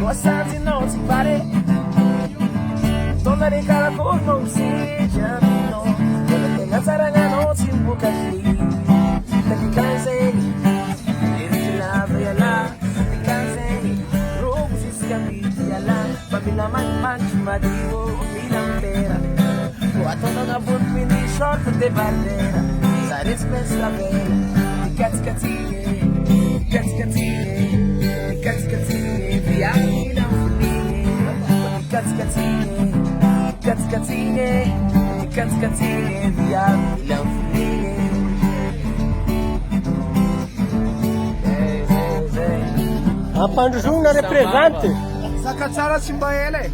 Asante não te pare. Dona de cara por não se jamino. Quando tem a saranga não se buca aqui. Tem cansei. Ele lá vai lá. Tem cansei. Rogo se escape lá. Babila man chumadigo Mila M'feeling. O atono na boot mini short de barreira. Saris pensa bem. Ticatine. Ticatine. Via Mila M'feeling. Ticatine. Via Mila M'feeling. Hapa ndio represente. Zakachara chimba ele.